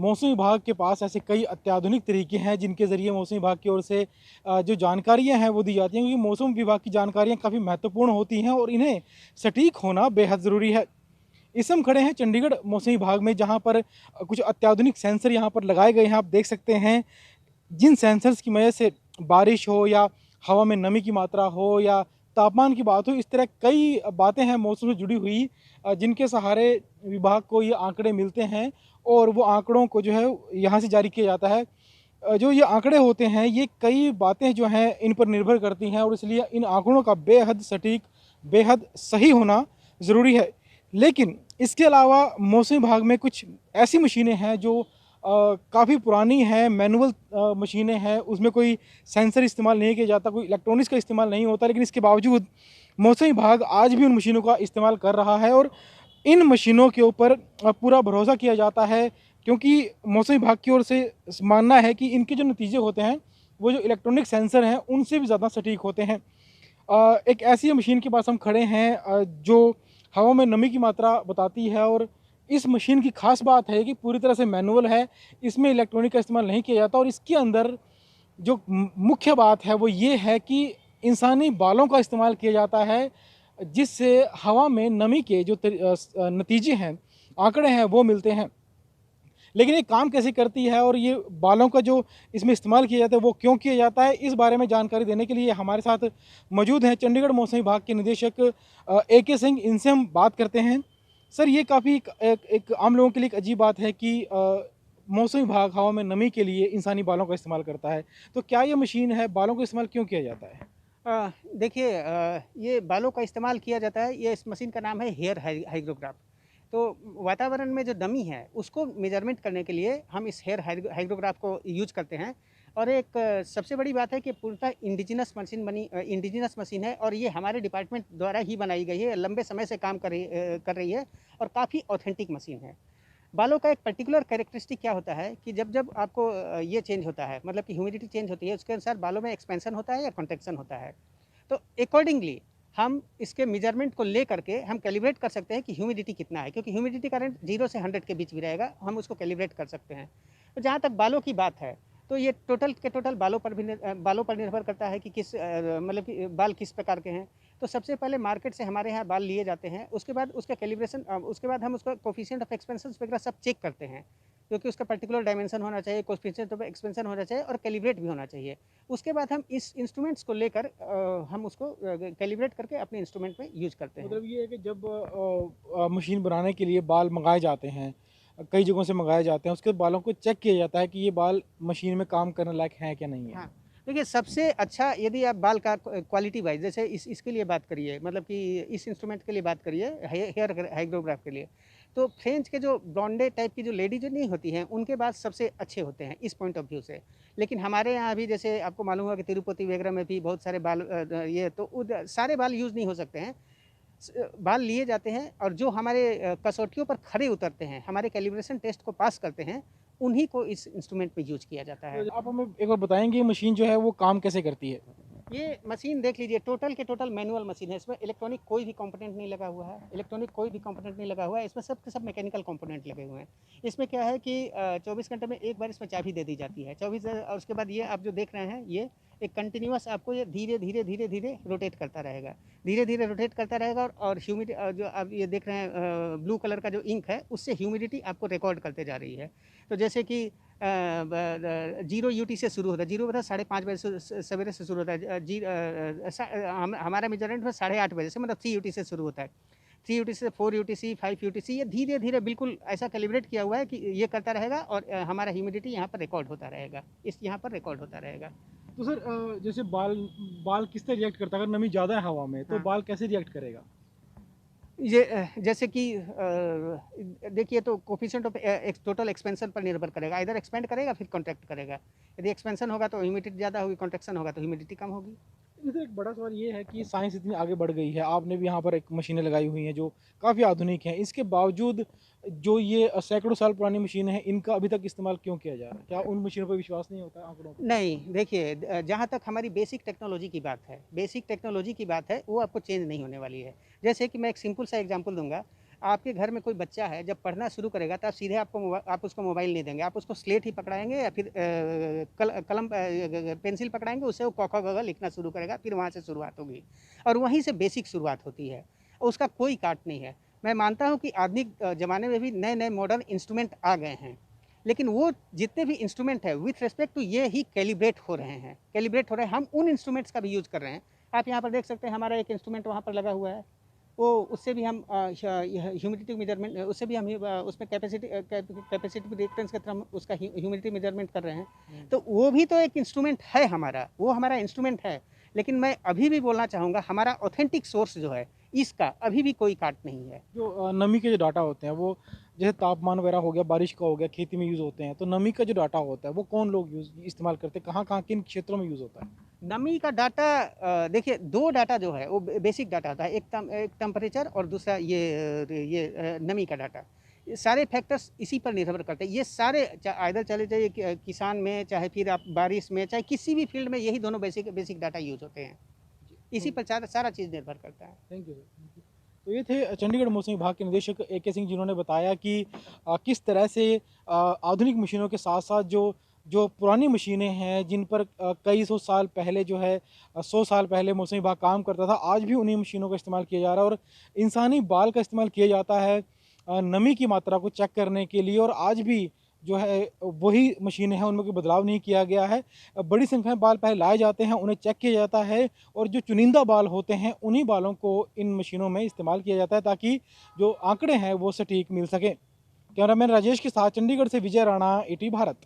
मौसम विभाग के पास ऐसे कई अत्याधुनिक तरीके हैं जिनके ज़रिए मौसम विभाग की ओर से जो जानकारियाँ हैं वो दी जाती हैं, क्योंकि मौसम विभाग की जानकारियाँ काफ़ी महत्वपूर्ण होती हैं और इन्हें सटीक होना बेहद ज़रूरी है। इस समय हम खड़े हैं चंडीगढ़ मौसम विभाग में, जहाँ पर कुछ अत्याधुनिक सेंसर यहाँ पर लगाए गए हैं। आप देख सकते हैं, जिन सेंसर्स की वजह से बारिश हो या हवा में नमी की मात्रा हो या तापमान की बात हो, इस तरह कई बातें हैं मौसम से जुड़ी हुई, जिनके सहारे विभाग को ये आंकड़े मिलते हैं और वो आंकड़ों को जो है यहाँ से जारी किया जाता है। जो ये आंकड़े होते हैं, ये कई बातें जो हैं इन पर निर्भर करती हैं और इसलिए इन आंकड़ों का बेहद सटीक, बेहद सही होना ज़रूरी है। लेकिन इसके अलावा मौसम विभाग में कुछ ऐसी मशीनें हैं जो काफ़ी पुरानी हैं, मैनुअल मशीनें हैं, उसमें कोई सेंसर इस्तेमाल नहीं किया जाता, कोई इलेक्ट्रॉनिक्स का इस्तेमाल नहीं होता, लेकिन इसके बावजूद मौसम विभाग आज भी उन मशीनों का इस्तेमाल कर रहा है और इन मशीनों के ऊपर पूरा भरोसा किया जाता है, क्योंकि मौसम विभाग की ओर से मानना है कि इनके जो नतीजे होते हैं, वो जो इलेक्ट्रॉनिक सेंसर हैं, उनसे भी ज़्यादा सटीक होते हैं। एक ऐसी मशीन के पास हम खड़े हैं जो हवा में नमी की मात्रा बताती है और इस मशीन की ख़ास बात है कि पूरी तरह से मैनुअल है, इसमें इलेक्ट्रॉनिक का इस्तेमाल नहीं किया जाता और इसके अंदर जो मुख्य बात है वो ये है कि इंसानी बालों का इस्तेमाल किया जाता है, जिससे हवा में नमी के जो नतीजे हैं, आंकड़े हैं, वो मिलते हैं। लेकिन ये काम कैसे करती है और ये बालों का जो इसमें इस्तेमाल किया जाता है वो क्यों किया जाता है, इस बारे में जानकारी देने के लिए हमारे साथ मौजूद हैं चंडीगढ़ मौसम विभाग के निदेशक AK सिंह। इनसे हम बात करते हैं। सर, ये काफ़ी एक आम लोगों के लिए एक अजीब बात है कि मौसम विभाग हवा में नमी के लिए इंसानी बालों का इस्तेमाल करता है। तो क्या ये मशीन है, बालों का इस्तेमाल क्यों किया जाता है? देखिए, ये बालों का इस्तेमाल किया जाता है। ये इस मशीन का नाम है हेयर हाइग्रोग्राफ। तो वातावरण में जो नमी है उसको मेजरमेंट करने के लिए हम इस हेयर हाइग्रोग्राफ को यूज करते हैं। और एक सबसे बड़ी बात है कि पूर्णतः इंडिजिनस मशीन है और ये हमारे डिपार्टमेंट द्वारा ही बनाई गई है। लंबे समय से काम कर रही है और काफ़ी ऑथेंटिक मशीन है। बालों का एक पर्टिकुलर कैरेक्टरिस्टिक क्या होता है कि जब जब आपको ये चेंज होता है, मतलब कि ह्यूमिडिटी चेंज होती है, उसके अनुसार बालों में एक्सपेंशन होता है या कॉन्ट्रैक्शन होता है। तो अकॉर्डिंगली हम इसके मेजरमेंट को ले करके हम कैलिब्रेट कर सकते हैं कि ह्यूमिडिटी कितना है, क्योंकि ह्यूमिडिटी का रेंज 0 से 100 के बीच भी रहेगा, हम उसको कैलिब्रेट कर सकते हैं। तो जहाँ तक बालों की बात है, तो ये टोटल के टोटल बालों पर निर्भर करता है कि मतलब कि बाल किस प्रकार के हैं। तो सबसे पहले मार्केट से हमारे यहाँ बाल लिए जाते हैं, उसके बाद उसका कैलिब्रेशन, उसके बाद हम उसका कोफिशिएंट ऑफ एक्सपेंशन वगैरह सब चेक करते हैं, क्योंकि उसका पर्टिकुलर डायमेंशन होना चाहिए, कोफिशिएंट ऑफ एक्सपेंशन होना चाहिए और कैलिब्रेट भी होना चाहिए। उसके बाद हम इस इंस्ट्रूमेंट्स को लेकर हम उसको कैलिब्रेट करके अपने इंस्ट्रूमेंट में यूज करते हैं। मतलब ये है कि जब मशीन बनाने के लिए बाल मंगाए जाते हैं, कई जगहों से मंगाए जाते हैं, उसके बालों को चेक किया जाता है कि ये बाल मशीन में काम करने लायक हैं क्या नहीं है। हाँ, देखिए, सबसे अच्छा यदि आप बाल का क्वालिटी वाइज, जैसे इसके लिए बात करिए, मतलब कि इस इंस्ट्रूमेंट के लिए बात करिए, हेयर हाइग्रोग्राफ के लिए, तो फ्रेंच के जो ब्लॉन्डे टाइप की जो लेडी जो नहीं होती हैं, उनके बाल सबसे अच्छे होते हैं इस पॉइंट ऑफ व्यू से। लेकिन हमारे यहाँ भी, जैसे आपको मालूम होगा कि तिरुपति वगैरह में भी बहुत सारे बाल ये तो सारे बाल यूज़ नहीं हो सकते हैं। बाल लिए जाते हैं और जो हमारे कसौटियों पर खरे उतरते हैं, हमारे कैलिब्रेशन टेस्ट को पास करते हैं, उन्हीं को इस इंस्ट्रूमेंट में यूज किया जाता है। तो आप हमें एक बार बताएंगे ये मशीन जो है वो काम कैसे करती है? ये मशीन देख लीजिए, टोटल के टोटल मैनुअल मशीन है। इसमें इलेक्ट्रॉनिक कोई भी कंपोनेंट नहीं लगा हुआ है, इसमें सब के सब मैकेनिकल कंपोनेंट लगे हुए हैं। इसमें क्या है कि 24 घंटे में एक बार इसमें चाबी दे दी जाती है, 24, और उसके बाद ये आप जो देख रहे हैं, ये एक कंटिन्यूअस आपको ये धीरे धीरे धीरे धीरे रोटेट करता रहेगा, धीरे धीरे रोटेट करता रहेगा। और ह्यूमिडिटी जो आप ये देख रहे हैं ब्लू कलर का जो इंक है, उससे ह्यूमिडिटी आपको रिकॉर्ड करते जा रही है। तो जैसे कि 0 UT से शुरू होता है, 0 बता 5:30 बजे सवेरे से शुरू होता है। हमारा मेजरमेंट में 8:30 बजे से, मतलब 3 UT से शुरू होता है। 3 UT से 4 UTC, 5 UTC, ये धीरे धीरे बिल्कुल ऐसा कैलिब्रेट किया हुआ है कि ये करता रहेगा और हमारा ह्यूमिडिटी यहाँ पर रिकॉर्ड होता रहेगा, यहाँ पर रिकॉर्ड होता रहेगा। तो सर, जैसे बाल बाल किस तरह रिएक्ट करता है? अगर नमी ज़्यादा है हवा में तो हाँ, बाल कैसे रिएक्ट करेगा? ये जैसे कि देखिए, तो कोफिशिएंट ऑफ टोटल एक्सपेंशन पर निर्भर करेगा, इधर एक्सपेंड करेगा फिर कॉन्ट्रैक्ट करेगा। यदि एक्सपेंशन होगा तो ह्यूमिडिटी ज़्यादा होगी, कॉन्ट्रैक्शन होगा तो ह्यूमिडिटी कम होगी। इधर एक बड़ा सवाल ये है कि साइंस इतनी आगे बढ़ गई है, आपने भी यहाँ पर एक मशीनें लगाई हुई हैं जो काफ़ी आधुनिक हैं, इसके बावजूद जो ये सैकड़ों साल पुरानी मशीनें हैं, इनका अभी तक इस्तेमाल क्यों किया जा रहा है? क्या उन मशीनों पर विश्वास नहीं होता, आंकड़ों पर? नहीं, देखिए, जहाँ तक हमारी बेसिक टेक्नोलॉजी की बात है, वो आपको चेंज नहीं होने वाली है। जैसे कि मैं एक सिंपल सा एग्जांपल दूँगा। आपके घर में कोई बच्चा है, जब पढ़ना शुरू करेगा तो आप सीधे आप उसको मोबाइल नहीं देंगे, आप उसको स्लेट ही पकड़ाएंगे या फिर कलम पेंसिल पकड़ाएंगे, उससे वो क ख ग घ लिखना शुरू करेगा, फिर वहाँ से शुरुआत होगी और वहीं से बेसिक शुरुआत होती है। उसका कोई काट नहीं है। मैं मानता हूँ कि आधुनिक ज़माने में भी नए-नए मॉडर्न इंस्ट्रूमेंट आ गए हैं, लेकिन वो जितने भी इंस्ट्रूमेंट हैं विथ रिस्पेक्ट टू ये ही कैलिब्रेट हो रहे हैं, हम उन इंस्ट्रूमेंट्स का भी यूज़ कर रहे हैं। आप यहाँ पर देख सकते हैं हमारा एक इंस्ट्रूमेंट वहाँ पर लगा हुआ है, वो उससे भी हम ह्यूमिडिटी मेजरमेंट, उससे भी हम उसमें कैपेसिटी रिएक्टेंस के थ्रू हम उसका ह्यूमिडिटी मेजरमेंट कर रहे हैं। तो वो भी तो एक इंस्ट्रूमेंट है हमारा, वो हमारा इंस्ट्रूमेंट है। लेकिन मैं अभी भी बोलना चाहूँगा, हमारा ऑथेंटिक सोर्स जो है इसका अभी भी कोई काट नहीं है। जो नमी के जो डाटा होते हैं वो जैसे तापमान वगैरह हो गया, बारिश का हो गया, खेती में यूज़ होते हैं, तो नमी का जो डाटा होता है वो कौन लोग इस्तेमाल करते हैं, कहाँ-कहाँ किन क्षेत्रों में यूज़ होता है? नमी का डाटा देखिए 2 डाटा जो है वो बेसिक डाटा होता है, एक टेम्परेचर और दूसरा ये नमी का डाटा। ये सारे फैक्टर्स इसी पर निर्भर करते हैं। ये सारे आइदर चले जाइए किसान में, चाहे फिर आप बारिश में, चाहे किसी भी फील्ड में, यही दोनों बेसिक डाटा यूज़ होते हैं। इसी पर सारा चीज़ निर्भर करता है। Thank you sir. तो ये थे चंडीगढ़ मौसम विभाग के निदेशक ए.के. सिंह, जिन्होंने बताया कि किस तरह से आधुनिक मशीनों के साथ-साथ जो जो पुरानी मशीनें हैं, जिन पर कई सौ साल पहले जो है 100 साल पहले मौसम विभाग काम करता था, आज भी उन्हीं मशीनों का इस्तेमाल किया जा रहा है और इंसानी बाल का इस्तेमाल किया जाता है नमी की मात्रा को चेक करने के लिए, और आज भी जो है वही मशीनें हैं, उनमें कोई बदलाव नहीं किया गया है। बड़ी संख्या में बाल पहले लाए जाते हैं, उन्हें चेक किया जाता है और जो चुनिंदा बाल होते हैं, उन्हीं बालों को इन मशीनों में इस्तेमाल किया जाता है ताकि जो आंकड़े हैं वो सटीक मिल सकें। कैमरामैन राजेश के साथ चंडीगढ़ से विजय राणा, ET भारत।